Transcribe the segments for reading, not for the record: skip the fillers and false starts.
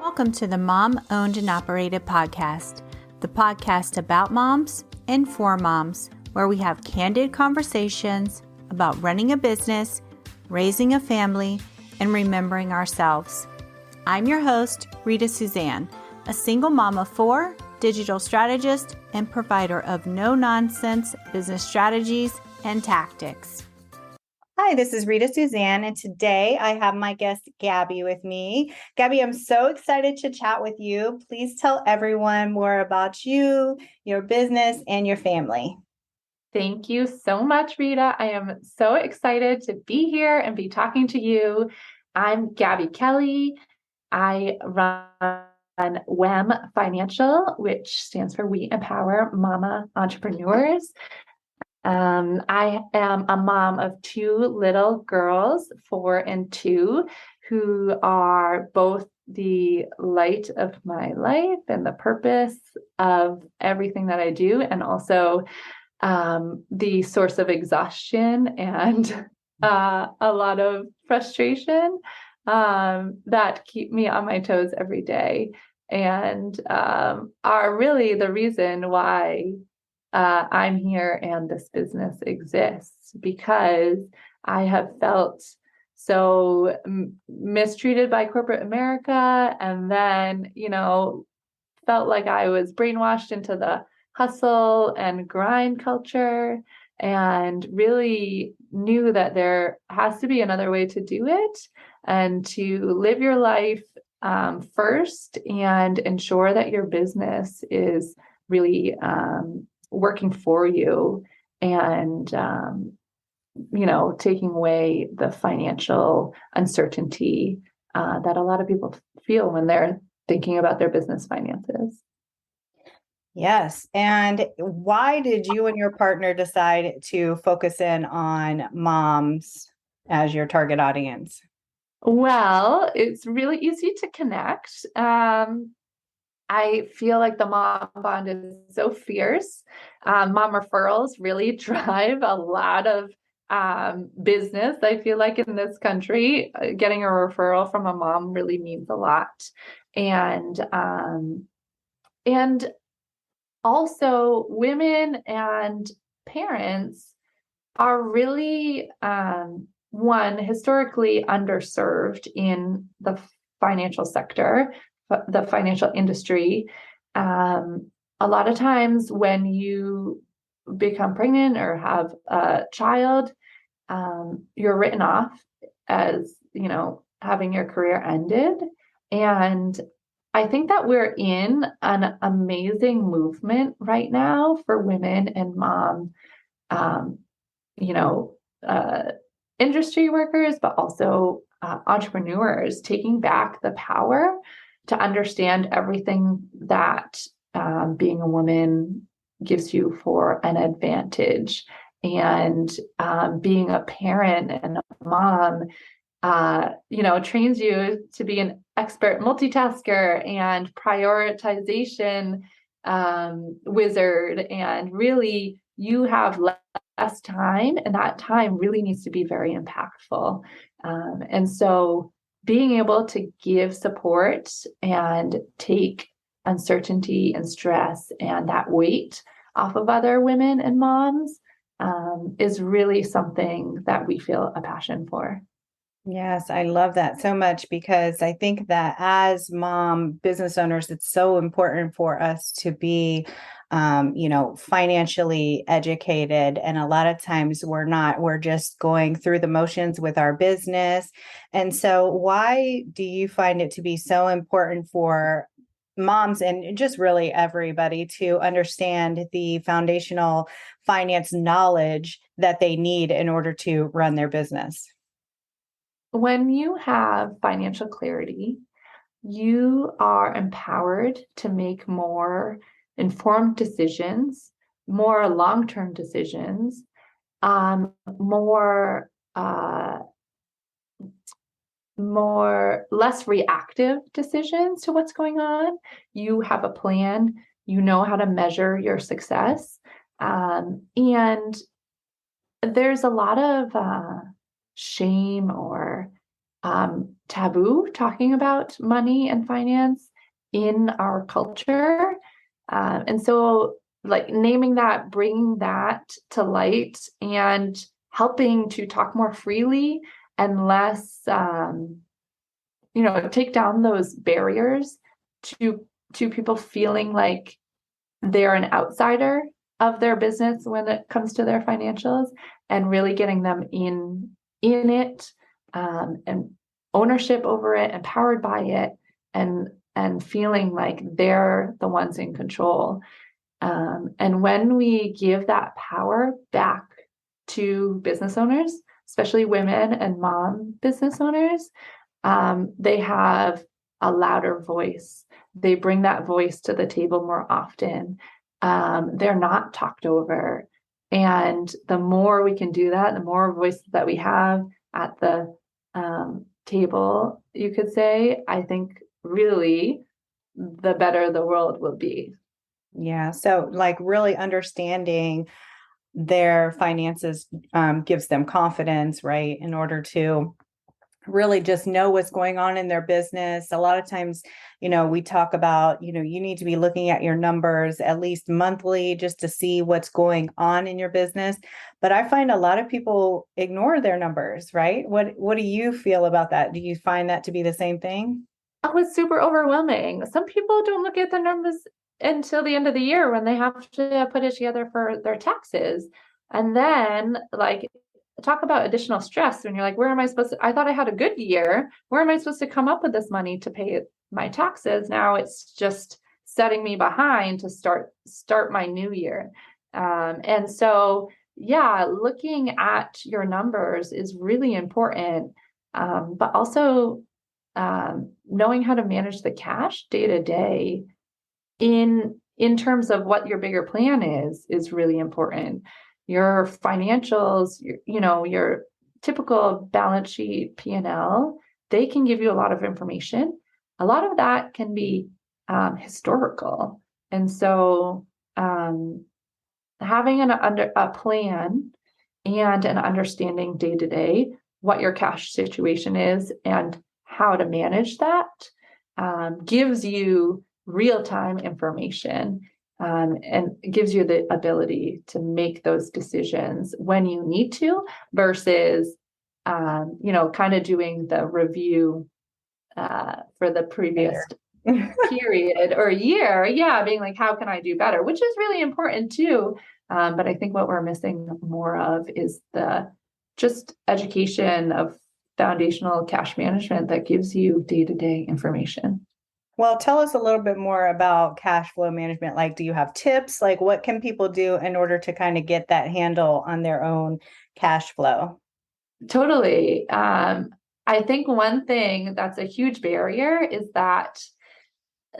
Welcome to the Mom Owned and Operated Podcast, the podcast about moms and for moms, where we have candid conversations about running a business, raising a family, and remembering ourselves. I'm your host, Rita Suzanne, a single mom of four, digital strategist, and provider of no-nonsense business strategies and tactics. Hi, this is Rita Suzanne, and today I have my guest, Gabbie, with me. Gabbie, I'm so excited to chat with you. Please tell everyone more about you, your business, and your family. Thank you so much, Rita. I am so excited to be here and be talking to you. I'm Gabbie Kelly. I run WEM Financial, which stands for We Empower Mama Entrepreneurs. I am a mom of two little girls, 4 and 2, who are both the light of my life and the purpose of everything that I do, and also the source of exhaustion and a lot of frustration that keep me on my toes every day, and are really the reason why I'm here and this business exists, because I have felt so mistreated by corporate America, and then, felt like I was brainwashed into the hustle and grind culture, and really knew that there has to be another way to do it and to live your life first and ensure that your business is really working for you and, taking away the financial uncertainty that a lot of people feel when they're thinking about their business finances. Yes. And why did you and your partner decide to focus in on moms as your target audience? Well, it's really easy to connect. I feel like the mom bond is so fierce. Mom referrals really drive a lot of business. I feel like in this country, getting a referral from a mom really means a lot. And also women and parents are really, historically underserved in the financial sector, the financial industry. A lot of times when you become pregnant or have a child, you're written off as, having your career ended. And I think that we're in an amazing movement right now for women and mom, industry workers, but also entrepreneurs taking back the power to understand everything that being a woman gives you for an advantage. And being a parent and a mom, trains you to be an expert multitasker and prioritization wizard. And really, you have less time, and that time really needs to be very impactful. And so being able to give support and take uncertainty and stress and that weight off of other women and moms is really something that we feel a passion for. Yes, I love that so much, because I think that as mom business owners, it's so important for us to be, financially educated. And a lot of times we're just going through the motions with our business. And so why do you find it to be so important for moms and just really everybody to understand the foundational finance knowledge that they need in order to run their business? When you have financial clarity, you are empowered to make more informed decisions, more long-term decisions, less reactive decisions to what's going on. You have a plan. You know how to measure your success. And there's a lot of shame or taboo talking about money and finance in our culture. And so like naming that, bringing that to light and helping to talk more freely and less, take down those barriers to people feeling like they're an outsider of their business when it comes to their financials, and really getting them in it, and ownership over it, empowered by it, and feeling like they're the ones in control. And when we give that power back to business owners, especially women and mom business owners, they have a louder voice. They bring that voice to the table more often. They're not talked over. And the more we can do that, the more voices that we have at the table, you could say, I think really the better the world will be. Yeah. So like really understanding their finances gives them confidence, right? In order to really just know what's going on in their business. A lot of times, we talk about, you need to be looking at your numbers at least monthly just to see what's going on in your business. But I find a lot of people ignore their numbers, right? What do you feel about that? Do you find that to be the same thing? It was super overwhelming. Some people don't look at the numbers until the end of the year when they have to put it together for their taxes. And then, like, talk about additional stress when you're like, where am I supposed to? I thought I had a good year. Where am I supposed to come up with this money to pay my taxes? Now it's just setting me behind to start my new year. And so, yeah, looking at your numbers is really important, but also knowing how to manage the cash day to day in terms of what your bigger plan is really important. Your financials, your typical balance sheet, P&L, they can give you a lot of information. A lot of that can be historical. And so having a plan and an understanding day to day what your cash situation is and how to manage that gives you real-time information, and gives you the ability to make those decisions when you need to versus, kind of doing the review for the previous period or year. Yeah, being like, how can I do better? Which is really important too. But I think what we're missing more of is the just education of foundational cash management that gives you day-to-day information. Well, tell us a little bit more about cash flow management. Like, do you have tips? Like, what can people do in order to kind of get that handle on their own cash flow? Totally. I think one thing that's a huge barrier is that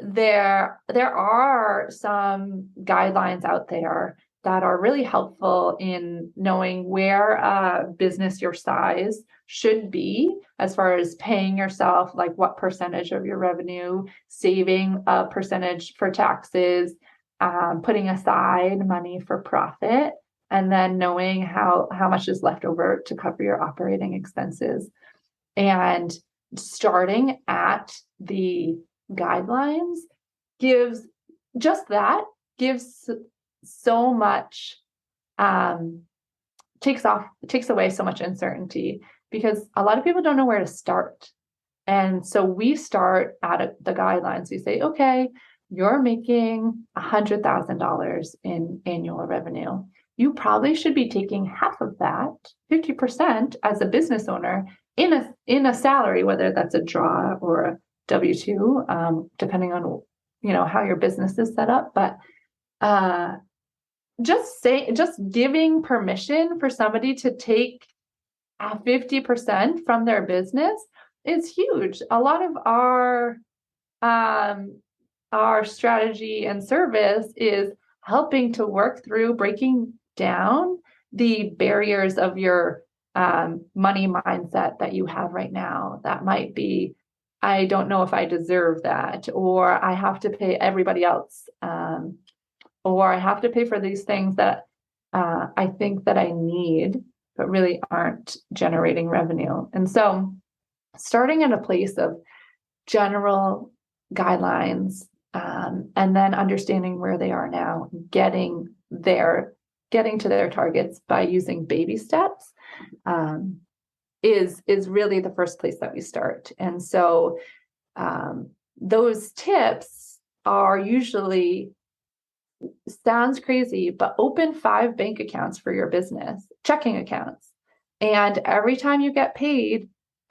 there are some guidelines out there that are really helpful in knowing where a business your size should be as far as paying yourself, like what percentage of your revenue, saving a percentage for taxes, putting aside money for profit, and then knowing how much is left over to cover your operating expenses. And starting at the guidelines gives so much, takes away so much uncertainty, because a lot of people don't know where to start. And so we start at the guidelines. We say, okay, you're making $100,000 in annual revenue. You probably should be taking half of that, 50%, as a business owner in a salary, whether that's a draw or a W-2, depending on how your business is set up. But just giving permission for somebody to take 50% from their business is huge. A lot of our strategy and service is helping to work through breaking down the barriers of your money mindset that you have right now. That might be, I don't know if I deserve that, or I have to pay everybody else, or I have to pay for these things that I think that I need, but really aren't generating revenue. And so starting in a place of general guidelines, and then understanding where they are now, getting to their targets by using baby steps, is really the first place that we start. And so those tips are usually, sounds crazy, but open 5 bank accounts for your business, checking accounts. And every time you get paid,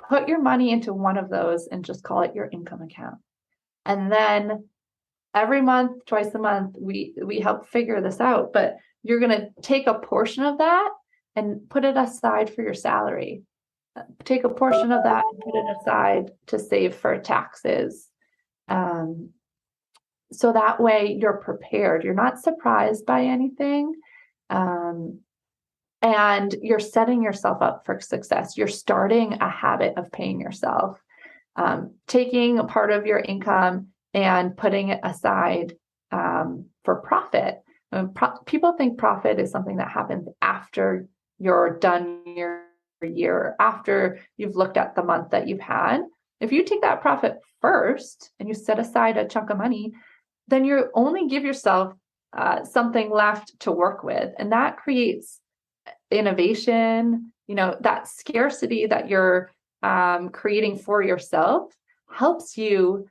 put your money into one of those and just call it your income account. And then every month, twice a month, we help figure this out, but you're going to take a portion of that and put it aside for your salary. Take a portion of that and put it aside to save for taxes. So that way you're prepared. You're not surprised by anything. And you're setting yourself up for success. You're starting a habit of paying yourself, taking a part of your income and putting it aside for profit. People think profit is something that happens after you're done your year, after you've looked at the month that you've had. If you take that profit first and you set aside a chunk of money, then you only give yourself something left to work with. And that creates innovation. That scarcity that you're creating for yourself helps you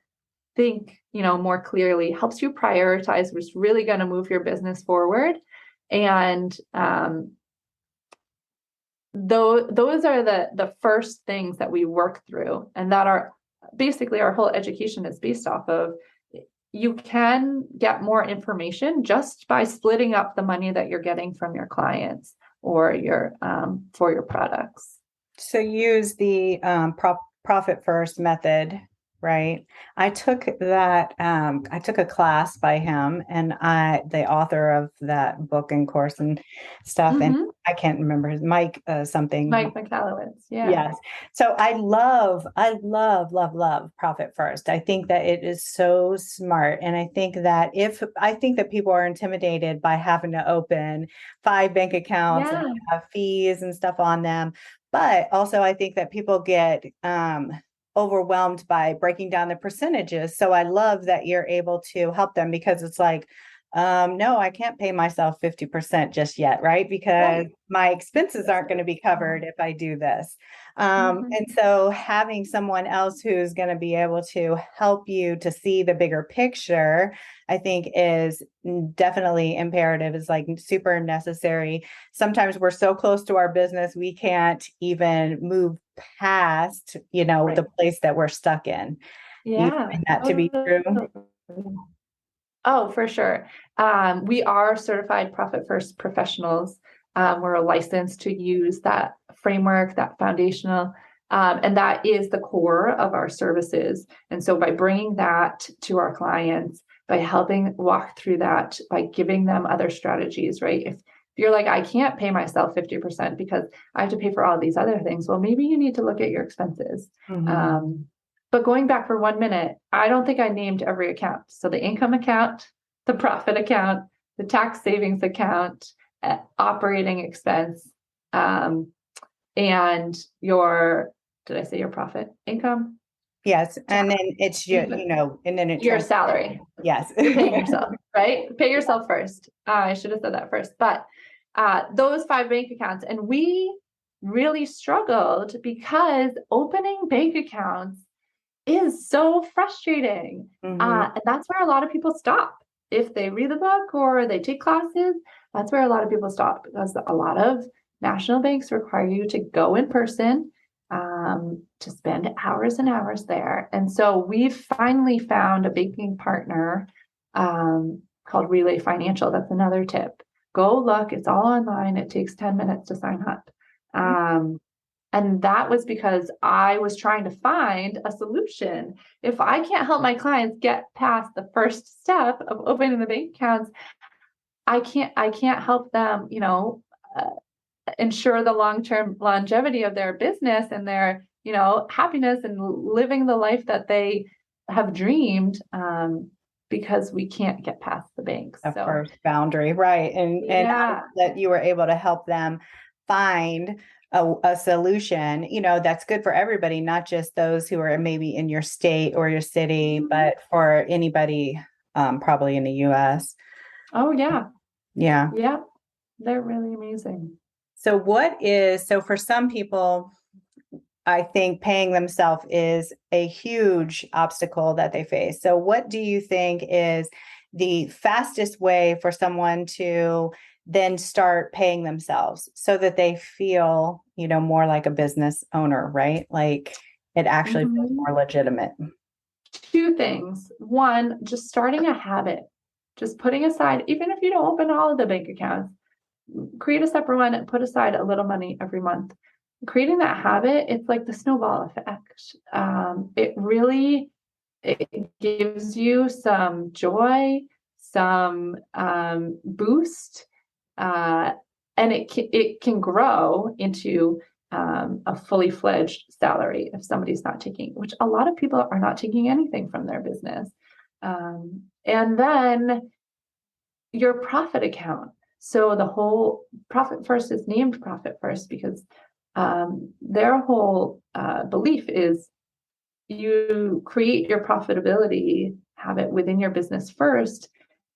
think, more clearly, helps you prioritize what's really going to move your business forward. And those are the first things that we work through, and that are basically our whole education is based off of. You can get more information just by splitting up the money that you're getting from your clients or your for your products. So use the profit first method, right? I took that. I took a class by him, and the author of that book and course and stuff. Mm-hmm. And I can't remember his Mike McAllowitz. Yeah. Yes. So I love profit first. I think that it is so smart. And I think that people are intimidated by having to open 5 bank accounts and have fees and stuff on them. But also I think that people get overwhelmed by breaking down the percentages. So I love that you're able to help them, because it's like, no, I can't pay myself 50% just yet, right? Because my expenses aren't going to be covered if I do this. And so having someone else who's going to be able to help you to see the bigger picture, I think is definitely imperative, is like super necessary. Sometimes we're so close to our business, we can't even move past, the place that we're stuck in. Yeah. You find that to be true? Oh, for sure. We are certified Profit First professionals. We're licensed to use that framework, that foundational, and that is the core of our services. And so by bringing that to our clients, by helping walk through that, by giving them other strategies, right? If you're like, I can't pay myself 50% because I have to pay for all these other things, well, maybe you need to look at your expenses. Mm-hmm. But going back for 1 minute, I don't think I named every account. So the income account, the profit account, the tax savings account, operating expense, and did I say your profit? Income? Yes. And then it's your salary. Yes. You're paying yourself, right? Pay yourself first. I should have said that first. But those 5 bank accounts, and we really struggled because opening bank accounts is so frustrating. Mm-hmm. And that's where a lot of people stop. If they read the book or they take classes, that's where a lot of people stop, because a lot of national banks require you to go in person, to spend hours and hours there. And so we've finally found a banking partner called Relay Financial. That's another tip. Go look. It's all online. It takes 10 minutes to sign up. And that was because I was trying to find a solution. If I can't help my clients get past the first step of opening the bank accounts, I can't help them, ensure the long-term longevity of their business and their, happiness and living the life that they have dreamed, because we can't get past the banks. The first boundary, right? And that you were able to help them find a solution, that's good for everybody, not just those who are maybe in your state or your city, but for anybody, probably in the US. Oh, yeah. Yeah. Yeah. They're really amazing. So for some people, I think paying themselves is a huge obstacle that they face. So what do you think is the fastest way for someone to then start paying themselves so that they feel, more like a business owner, right? Like it actually feels Mhm. more legitimate. Two things. One, just starting a habit, just putting aside, even if you don't open all of the bank accounts, create a separate one and put aside a little money every month. Creating that habit, it's like the snowball effect. It gives you some joy, some boost, uh, and it can grow into a fully fledged salary if somebody's not taking, which a lot of people are not taking anything from their business. And then your profit account. So the whole Profit First is named Profit First because their whole belief is you create your profitability habit within your business first,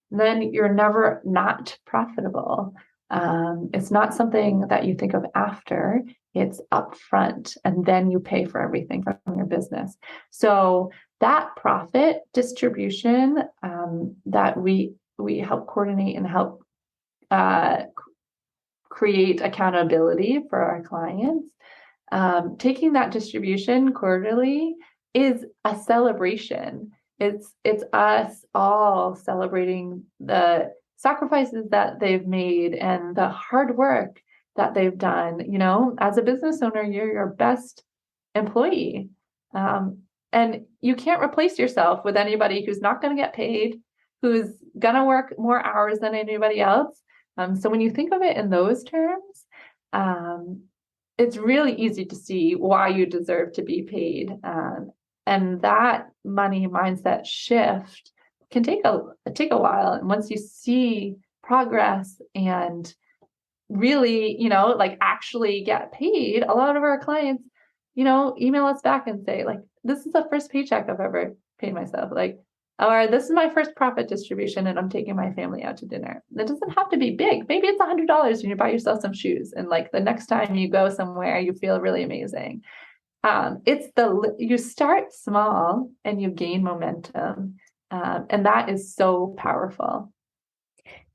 then you're never not profitable. It's not something that you think of after, it's upfront, and then you pay for everything from your business. So that profit distribution that we help coordinate and help uh, create accountability for our clients. Taking that distribution quarterly is a celebration. It's us all celebrating the sacrifices that they've made and the hard work that they've done. As a business owner, you're your best employee. And you can't replace yourself with anybody who's not going to get paid, who's going to work more hours than anybody else. So when you think of it in those terms, it's really easy to see why you deserve to be paid. And that money mindset shift can take a while. And once you see progress and really, like actually get paid, a lot of our clients, email us back and say, like, this is the first paycheck I've ever paid myself. Like, or this is my first profit distribution and I'm taking my family out to dinner. It doesn't have to be big. Maybe it's $100 and you buy yourself some shoes. And like the next time you go somewhere, you feel really amazing. You start small and you gain momentum. And that is so powerful.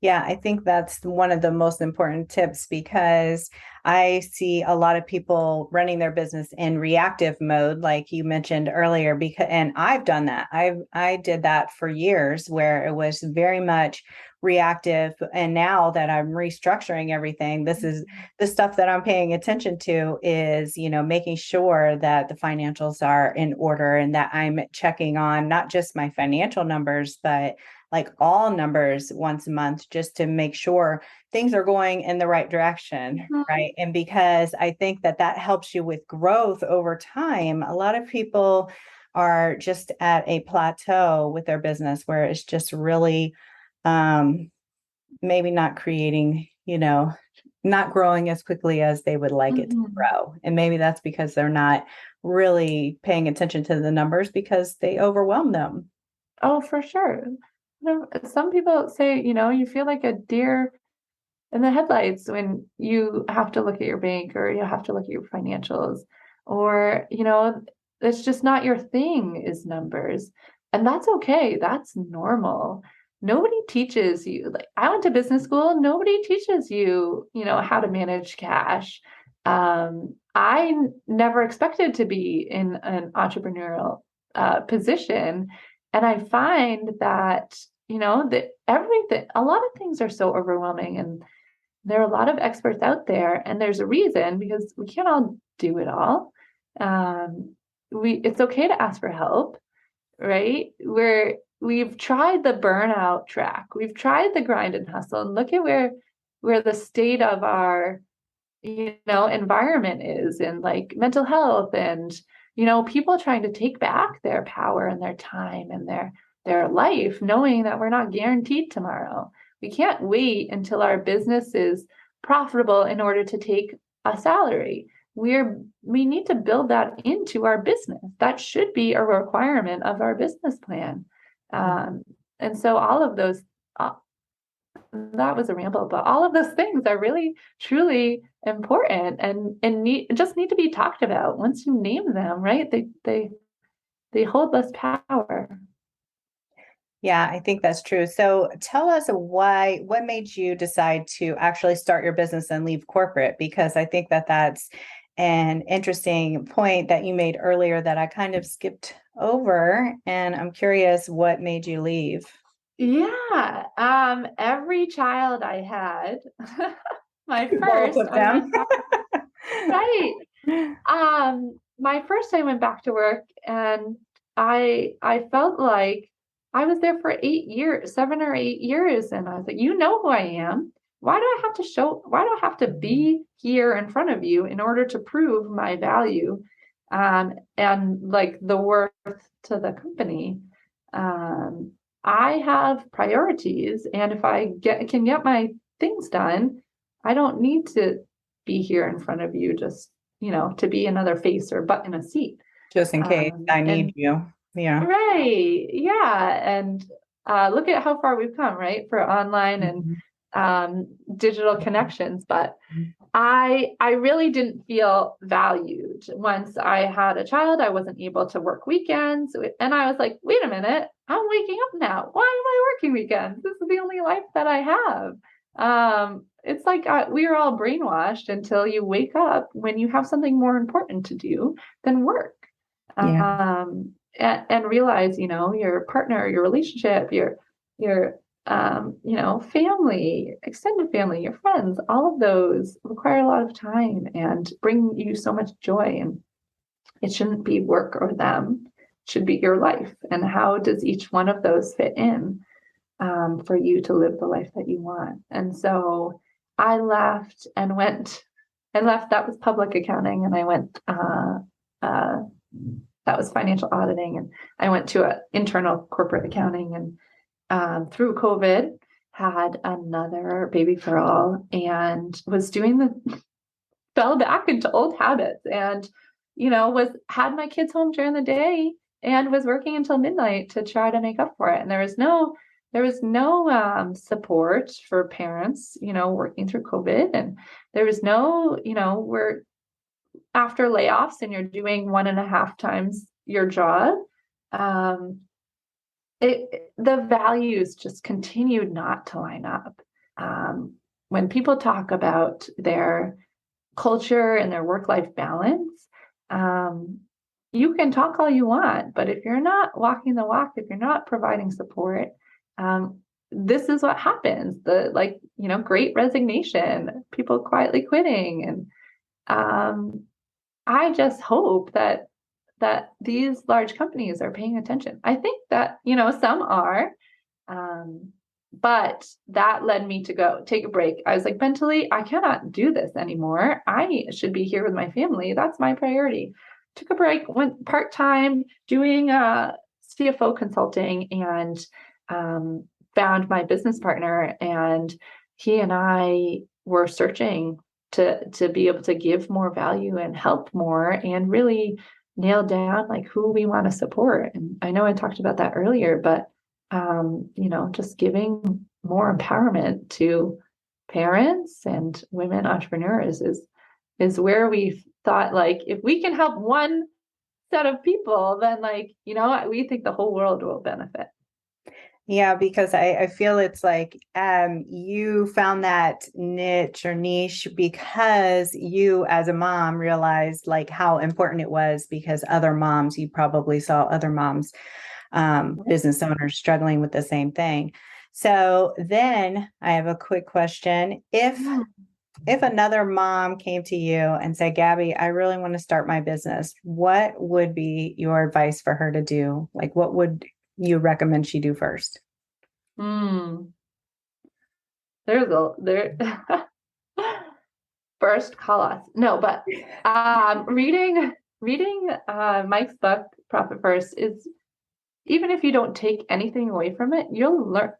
Yeah, I think that's one of the most important tips because I see a lot of people running their business in reactive mode, like you mentioned earlier, and I've done that. I did that for years where it was very much reactive. And now that I'm restructuring everything, this is the stuff that I'm paying attention to is, making sure that the financials are in order and that I'm checking on not just my financial numbers, but like all numbers once a month just to make sure things are going in the right direction, right? And because I think that helps you with growth over time. A lot of people are just at a plateau with their business where it's just really maybe not creating, not growing as quickly as they would like it to grow. And maybe that's because they're not really paying attention to the numbers because they overwhelm them. Oh, for sure. Some people say, you feel like a deer in the headlights when you have to look at your bank or you have to look at your financials, or, it's just not your thing is numbers. And that's okay. That's normal. Nobody teaches you, like I went to business school, nobody teaches you, how to manage cash. I never expected to be in an entrepreneurial position. And I find that, that everything, a lot of things are so overwhelming and there are a lot of experts out there and there's a reason because we can't all do it all. It's okay to ask for help, right? We've tried the burnout track. We've tried the grind and hustle and look at where the state of our, environment is and like mental health and, people trying to take back their power and their time and their life, knowing that we're not guaranteed tomorrow. We can't wait until our business is profitable in order to take a salary. we need to build that into our business. That should be a requirement of our business plan. And so all of those, that was a ramble, but all of those things are really, truly important and just need to be talked about. Once you name them, right? They hold less power. Yeah, I think that's true. So tell us what made you decide to actually start your business and leave corporate? Because I think that that's an interesting point that you made earlier that I kind of skipped over. And I'm curious what made you leave. Yeah. Every child I had, my Both first, of I them. went back, right. My first I went back to work and I felt like I was there for 8 years, 7 or 8 years. And I was like, you know who I am. Why do I have to be here in front of you in order to prove my value, and like the worth to the company? I have priorities, and if I can get my things done, I don't need to be here in front of you just, to be another face or butt in a seat. Just in case I need And you. Yeah. right, yeah, and look at how far we've come, right, for online and digital connections. But I really didn't feel valued once I had a child. I wasn't able to work weekends, and I was like, wait a minute, I'm waking up now. Why am I working weekends? This is the only life that I have. It's like we are all brainwashed until you wake up when you have something more important to do than work. Yeah. And realize, your partner, your relationship, your family, extended family, your friends, all of those require a lot of time and bring you so much joy. And it shouldn't be work or them, it should be your life. And how does each one of those fit in, for you to live the life that you want? And so I left and that was public accounting. And I went, that was financial auditing. And I went to an internal corporate accounting, and through COVID had another baby girl and was fell back into old habits, and, had my kids home during the day and was working until midnight to try to make up for it. And there was no support for parents, working through COVID. And there was no, we're after layoffs and you're doing 1.5 times your job. The values just continued not to line up. When people talk about their culture and their work-life balance, you can talk all you want, but if you're not walking the walk, if you're not providing support, this is what happens. Great resignation, people quietly quitting. And I just hope that these large companies are paying attention. I think that, some are, but that led me to go take a break. I was like, mentally, I cannot do this anymore. I should be here with my family. That's my priority. Took a break, went part-time doing CFO consulting, and found my business partner. And he and I were searching to be able to give more value and help more and really nail down like who we want to support. And I know I talked about that earlier, but just giving more empowerment to parents and women entrepreneurs is where we've thought, like, if we can help one set of people, then we think the whole world will benefit. Yeah, because I feel it's like you found that niche or niche because you as a mom realized like how important it was, because you probably saw other moms, business owners struggling with the same thing. So then I have a quick question. If another mom came to you and said, Gabbie, I really want to start my business, what would be your advice for her to do? Like, what would you recommend she do first? There first call us. No, but reading Mike's book, Profit First, is, even if you don't take anything away from it, you'll learn.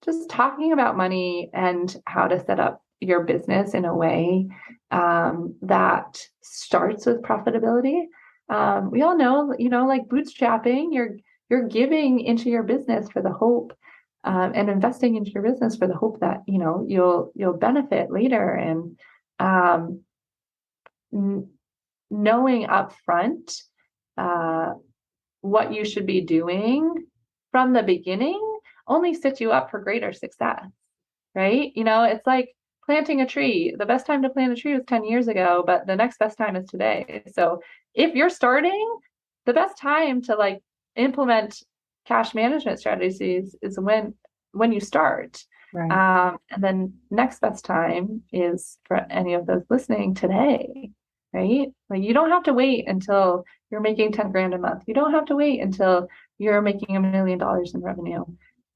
Just talking about money and how to set up your business in a way that starts with profitability. We all know, like bootstrapping, you're giving into your business for the hope and investing into your business for the hope that you'll benefit later. And knowing upfront what you should be doing from the beginning only sets you up for greater success, right? It's like planting a tree. The best time to plant a tree was 10 years ago, but the next best time is today. So if you're starting, the best time to like implement cash management strategies is when you start. Right. And then next best time is for any of those listening today, right? Like you don't have to wait until you're making 10 grand a month. You don't have to wait until you're making $1 million in revenue.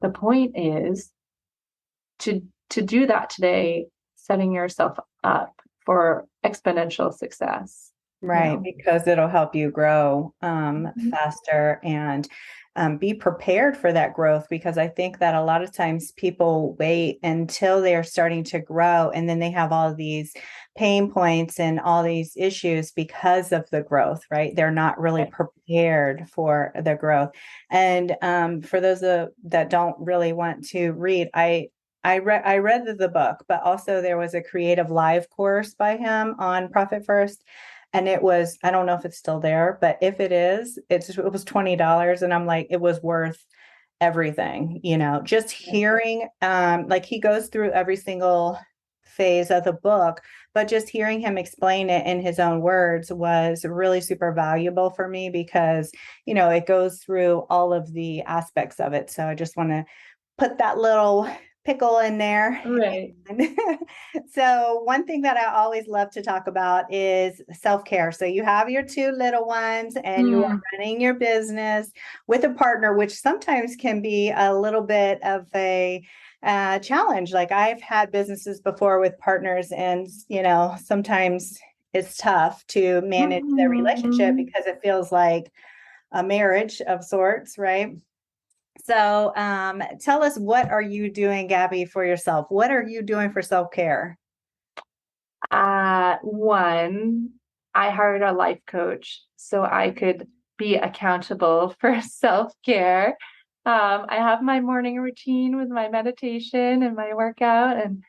The point is to do that today, setting yourself up for exponential success. Right, because it'll help you grow faster and be prepared for that growth. Because I think that a lot of times people wait until they're starting to grow, and then they have all these pain points and all these issues because of the growth, right? They're not really prepared for the growth. And for those that don't really want to read, I read the book, but also there was a creative live course by him on Profit First. And it was, I don't know if it's still there, but if it is, it was $20. And I'm like, it was worth everything, just hearing, like he goes through every single phase of the book, but just hearing him explain it in his own words was really super valuable for me because, it goes through all of the aspects of it. So I just want to put that little pickle in there. Right. So one thing that I always love to talk about is self-care. So you have your 2 little ones and you are running your business with a partner, which sometimes can be a little bit of a challenge. Like I've had businesses before with partners and, sometimes it's tough to manage the relationship because it feels like a marriage of sorts, right? So tell us, what are you doing, Gabbie, for yourself? What are you doing for self-care? One, I hired a life coach so I could be accountable for self-care. I have my morning routine with my meditation and my workout, and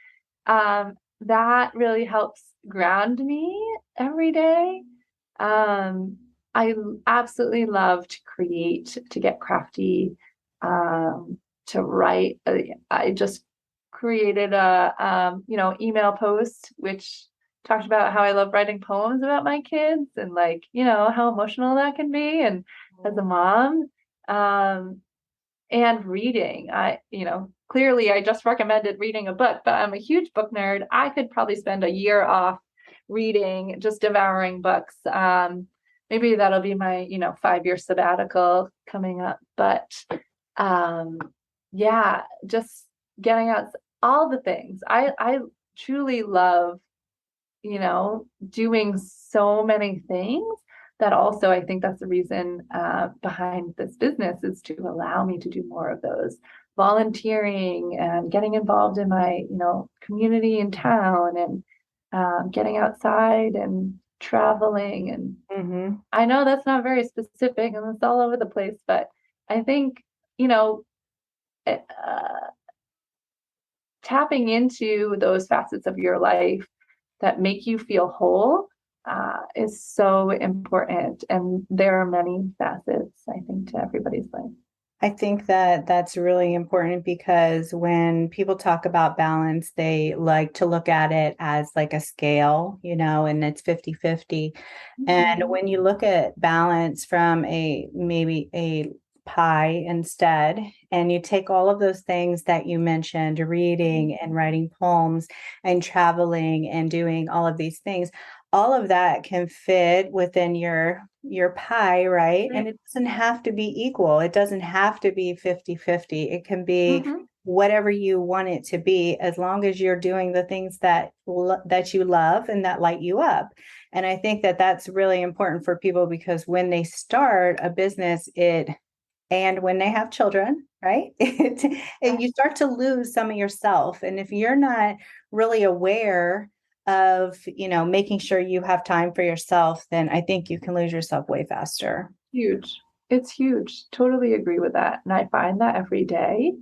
that really helps ground me every day. I absolutely love to create, to get crafty, to write. I just created a email post which talked about how I love writing poems about my kids and like how emotional that can be, and as a mom, and reading. Clearly I just recommended reading a book, but I'm a huge book nerd. I could probably spend a year off reading, just devouring books. Maybe that'll be my 5-year sabbatical coming up, but yeah, just getting out all the things. I truly love, doing so many things that also I think that's the reason behind this business is to allow me to do more of those volunteering and getting involved in my, community in town and getting outside and traveling. And I know that's not very specific and it's all over the place, but I think, tapping into those facets of your life that make you feel whole is so important. And there are many facets, I think, to everybody's life. I think that that's really important because when people talk about balance, they like to look at it as like a scale, and it's 50-50. And when you look at balance from maybe a pie instead, and you take all of those things that you mentioned, reading and writing poems and traveling and doing all of these things, all of that can fit within your pie, right? And it doesn't have to be equal. It doesn't have to be 50-50. It can be whatever you want it to be, as long as you're doing the things that you love and that light you up. And I think that that's really important for people because when they start a business, and when they have children, right? And you start to lose some of yourself. And if you're not really aware of, making sure you have time for yourself, then I think you can lose yourself way faster. Huge. It's huge. Totally agree with that. And I find that every day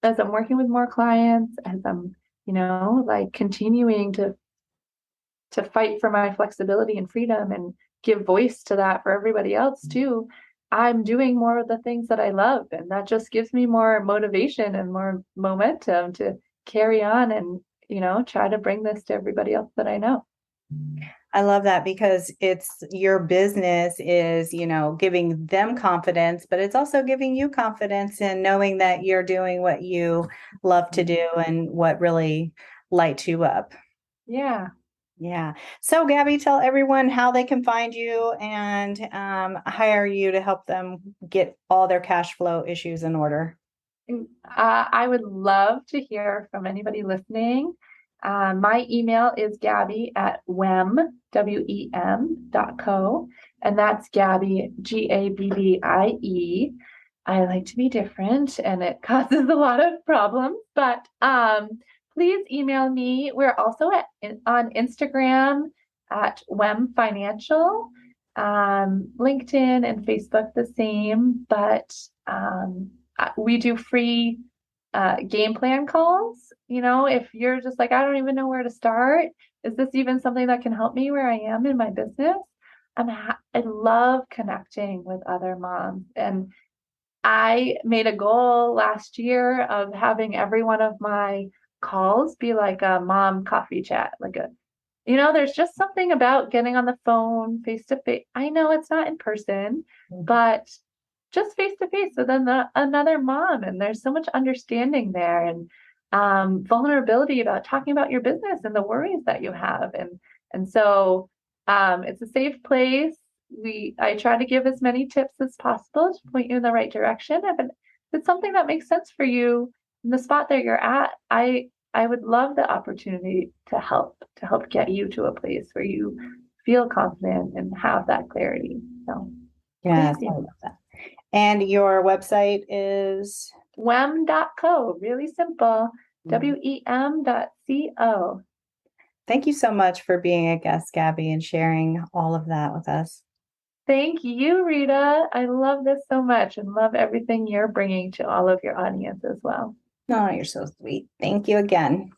as I'm working with more clients, as I'm, like continuing to fight for my flexibility and freedom and give voice to that for everybody else too. I'm doing more of the things that I love, and that just gives me more motivation and more momentum to carry on and, try to bring this to everybody else that I know. I love that because it's your business is, giving them confidence, but it's also giving you confidence in knowing that you're doing what you love to do and what really lights you up. Yeah. Yeah. So Gabbie, tell everyone how they can find you and hire you to help them get all their cash flow issues in order. I would love to hear from anybody listening. My email is Gabbie at wem.co, and that's Gabbie, Gabbie. I like to be different, and it causes a lot of problems, but please email me. We're also on Instagram at Wem Financial, LinkedIn and Facebook the same, but we do free game plan calls. If you're just like, I don't even know where to start, is this even something that can help me where I am in my business? I love connecting with other moms, and I made a goal last year of having every one of my calls be like a mom coffee chat, there's just something about getting on the phone face to face. I know it's not in person, but just face to face with another mom, and there's so much understanding there, and vulnerability about talking about your business and the worries that you have, and so it's a safe place. I try to give as many tips as possible to point you in the right direction. If it's something that makes sense for you in the spot that you're at, I would love the opportunity to help get you to a place where you feel confident and have that clarity. So yes, I love that. And your website is wem.co, really simple. WEM.co. Thank you so much for being a guest, Gabbie, and sharing all of that with us. Thank you, Rita. I love this so much and love everything you're bringing to all of your audience as well. Oh, you're so sweet. Thank you again.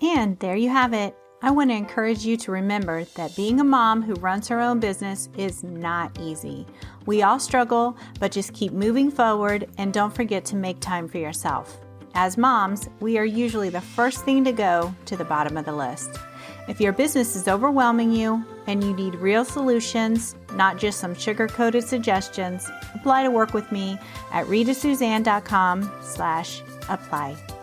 And there you have it. I want to encourage you to remember that being a mom who runs her own business is not easy. We all struggle, but just keep moving forward and don't forget to make time for yourself. As moms, we are usually the first thing to go to the bottom of the list. If your business is overwhelming you and you need real solutions, not just some sugar-coated suggestions, apply to work with me at ritasuzanne.com/apply.